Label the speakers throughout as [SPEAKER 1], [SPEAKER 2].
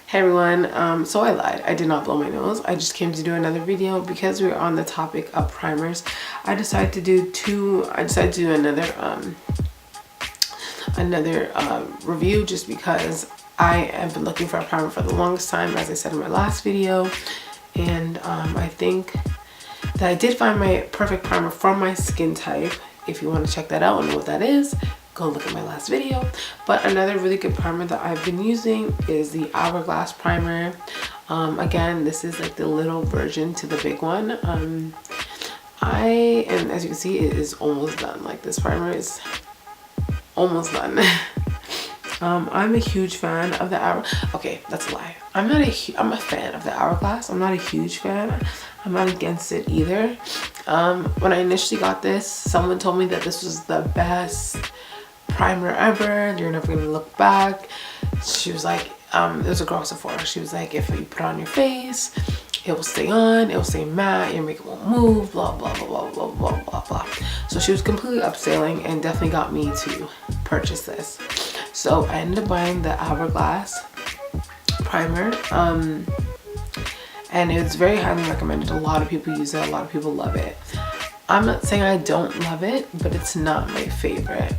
[SPEAKER 1] Hey everyone, so I lied. I did not blow my nose. I just came to do another video because we were on the topic of primers. I decided to do another review just because I have been looking for a primer for the longest time, as I said in my last video. And I think that I did find my perfect primer for my skin type. If you want to check that out and know what that is, go look at my last video. But another really good primer that I've been using is the Hourlass primer. Again, this is like the little version to the big one. And as you can see, it is almost done. Like, this primer is almost done. I'm a huge fan of the okay, that's a lie. I'm a fan of the Hourlass. I'm not a huge fan. I'm not against it either. When I initially got this, someone told me that this was the best primer ever. You're never gonna look back. She was like, it was a girl at Sephora. She was like, if you put it on your face, it will stay on, it will stay matte, your makeup won't move, blah blah blah blah blah blah blah blah. So she was completely upselling and definitely got me to purchase this. So I ended up buying the Hourlass primer, and it's very highly recommended. A lot of people use it, a lot of people love it. I'm not saying I don't love it, but it's not my favorite.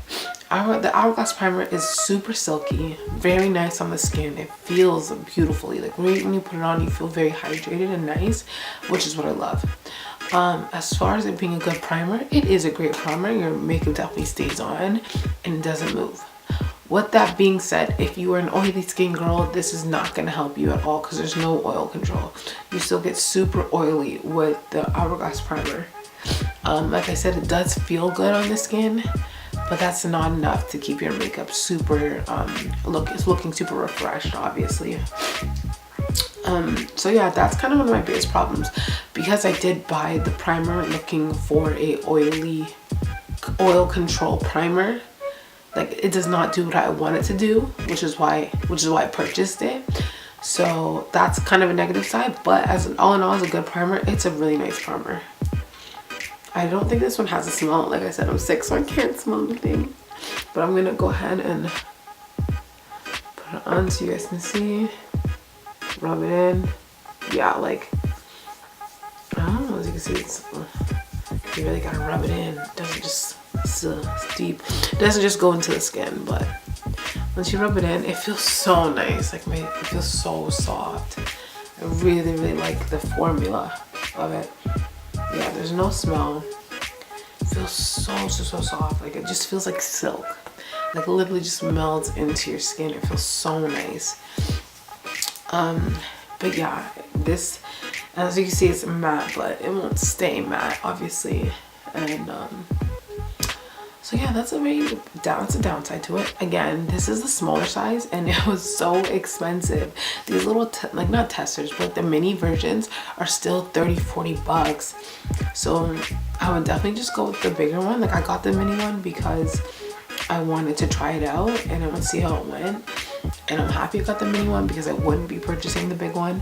[SPEAKER 1] The Hourlass primer is super silky, very nice on the skin. It feels beautifully. Like, right when you put it on, you feel very hydrated and nice, which is what I love. As far as it being a good primer, it is a great primer. Your makeup definitely stays on and it doesn't move. With that being said, if you are an oily skin girl, this is not going to help you at all because there's no oil control. You still get super oily with the Hourlass primer. Like I said, it does feel good on the skin, but that's not enough to keep your makeup super, it's looking super refreshed, obviously. So yeah, that's kind of one of my biggest problems, because I did buy the primer looking for a oil control primer. Like, it does not do what I want it to do, which is why I purchased it. So that's kind of a negative side, but all in all, as a good primer, it's a really nice primer. I don't think this one has a smell. Like I said, I'm sick, so I can't smell anything. But I'm gonna go ahead and put it on so you guys can see. Rub it in. Yeah, like, I don't know, as you can see, you really gotta rub it in. It doesn't just deep. It doesn't just go into the skin, but once you rub it in, it feels so nice. Like, it feels so soft. I really, really like the formula of it. Yeah, there's no smell. It feels so soft. Like, it just feels like silk. Like, literally just melts into your skin. It feels so nice. But yeah, this, as you can see, it's matte, but it won't stay matte, obviously. And so yeah, that's a downside to it. Again, this is the smaller size and it was so expensive. These little, like, not testers, but the mini versions are still 30-40 bucks. So I would definitely just go with the bigger one. Like, I got the mini one because I wanted to try it out and I would see how it went. And I'm happy I got the mini one because I wouldn't be purchasing the big one.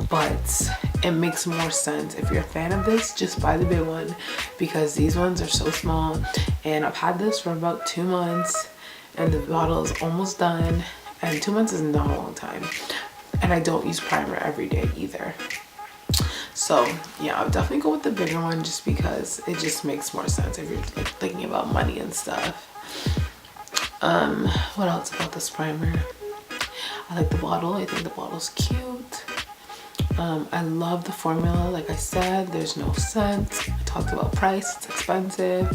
[SPEAKER 1] But it makes more sense. If you're a fan of this, just buy the big one, because these ones are so small. And I've had this for about 2 months and the bottle is almost done. And 2 months is not a long time. And I don't use primer every day either. So yeah, I'll definitely go with the bigger one just because it just makes more sense if you're, like, thinking about money and stuff. What else about this primer? I like the bottle. I think the bottle's cute. I love the formula. Like I said, there's no scent. I talked about price. It's expensive.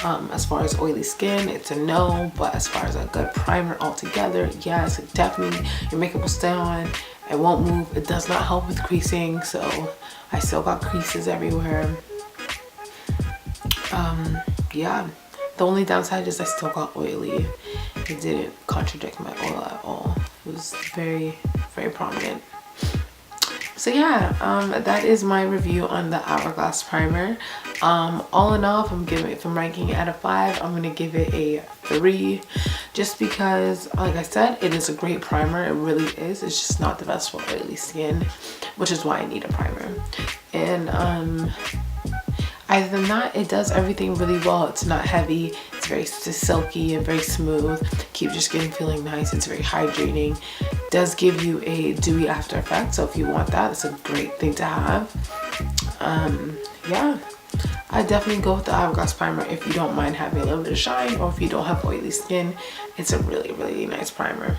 [SPEAKER 1] As far as oily skin, it's a no. But as far as a good primer altogether, yes, it definitely, your makeup will stay on. It won't move. It does not help with creasing, so I still got creases everywhere. Yeah. The only downside is I still got oily. It didn't contradict my oil at all. It was very, very prominent. So yeah, that is my review on the Hourlass primer. All in all, if I'm ranking it out of 5, I'm gonna give it a 3, just because, like I said, it is a great primer. It really is. It's just not the best for oily skin, which is why I need a primer. And Other than that, it does everything really well. It's not heavy, it's very silky and very smooth. Keeps your skin feeling nice. It's very hydrating. Does give you a dewy after effect, so if you want that, it's a great thing to have. Yeah, I definitely go with the Hourglass primer if you don't mind having a little bit of shine, or if you don't have oily skin. It's a really nice primer.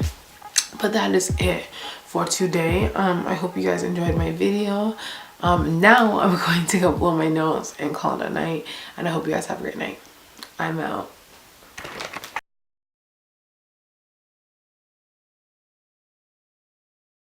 [SPEAKER 1] But that is it for today. I hope you guys enjoyed my video. Now I'm going to go blow my nose and call it a night, and I hope you guys have a great night. I'm out.